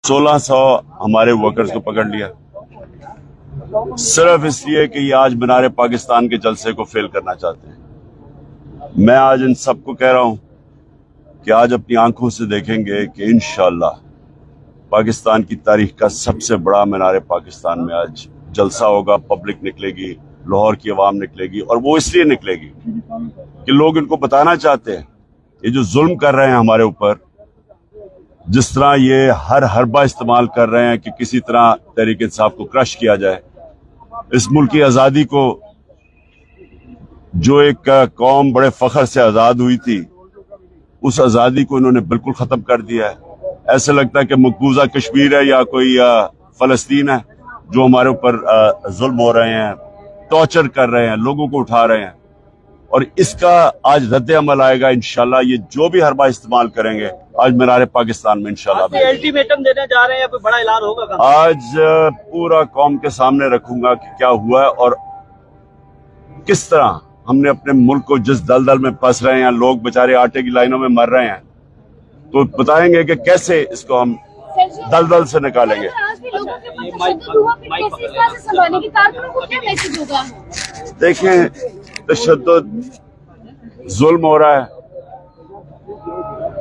1600 हमारे वर्कर्स को पकड़ लिया सिर्फ इसलिए कि ये आज मीनार पाकिस्तान के जलसे को फेल करना चाहते हैं। मैं आज इन सबको कह रहा हूं कि आज अपनी आंखों से देखेंगे कि इंशाअल्लाह पाकिस्तान की तारीख का सबसे बड़ा मीनार पाकिस्तान में आज जलसा होगा। पब्लिक निकलेगी, लाहौर की आवाम निकलेगी, और वो इसलिए निकलेगी कि लोग इनको बताना चाहते हैं ये जो जुल्म कर रहे हैं हमारे ऊपर, जिस तरह ये हर हरबा इस्तेमाल कर रहे हैं कि किसी तरह तहरीक इंसाफ को क्रश किया जाए। इस मुल्क की आज़ादी को जो एक कौम बड़े फख्र से आज़ाद हुई थी, उस आज़ादी को इन्होंने बिल्कुल ख़त्म कर दिया है। ऐसे लगता है कि मकबूजा कश्मीर है या कोई फ़लस्तीन है जो हमारे ऊपर जुल्म हो रहे हैं, टॉर्चर कर रहे हैं, लोगों को उठा रहे हैं। और इसका आज रद्द अमल आएगा इंशाल्लाह। ये जो भी हरबा इस्तेमाल करेंगे आज मीनार पाकिस्तान में इंशाल्लाह। अल्टीमेटम देने जा रहे हैं या कोई बड़ा ऐलान होगा? आज पूरा कौम के सामने रखूंगा कि क्या हुआ है और किस तरह हमने अपने मुल्क को जिस दलदल में फंस रहे हैं, लोग बेचारे आटे की लाइनों में मर रहे हैं, तो बताएंगे कि कैसे इसको हम दलदल से निकालेंगे। देखें, तशद्दुद जुल्म हो रहा है,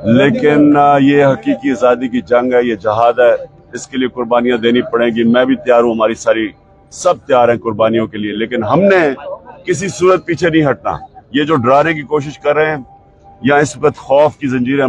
लेकिन ये हकीकी आज़ादी की जंग है, ये जहाद है, इसके लिए कुर्बानियां देनी पड़ेंगी। मैं भी तैयार हूं, हमारी सब तैयार हैं कुर्बानियों के लिए, लेकिन हमने किसी सूरत पीछे नहीं हटना। ये जो डराने की कोशिश कर रहे हैं या इस वक्त खौफ की जंजीरें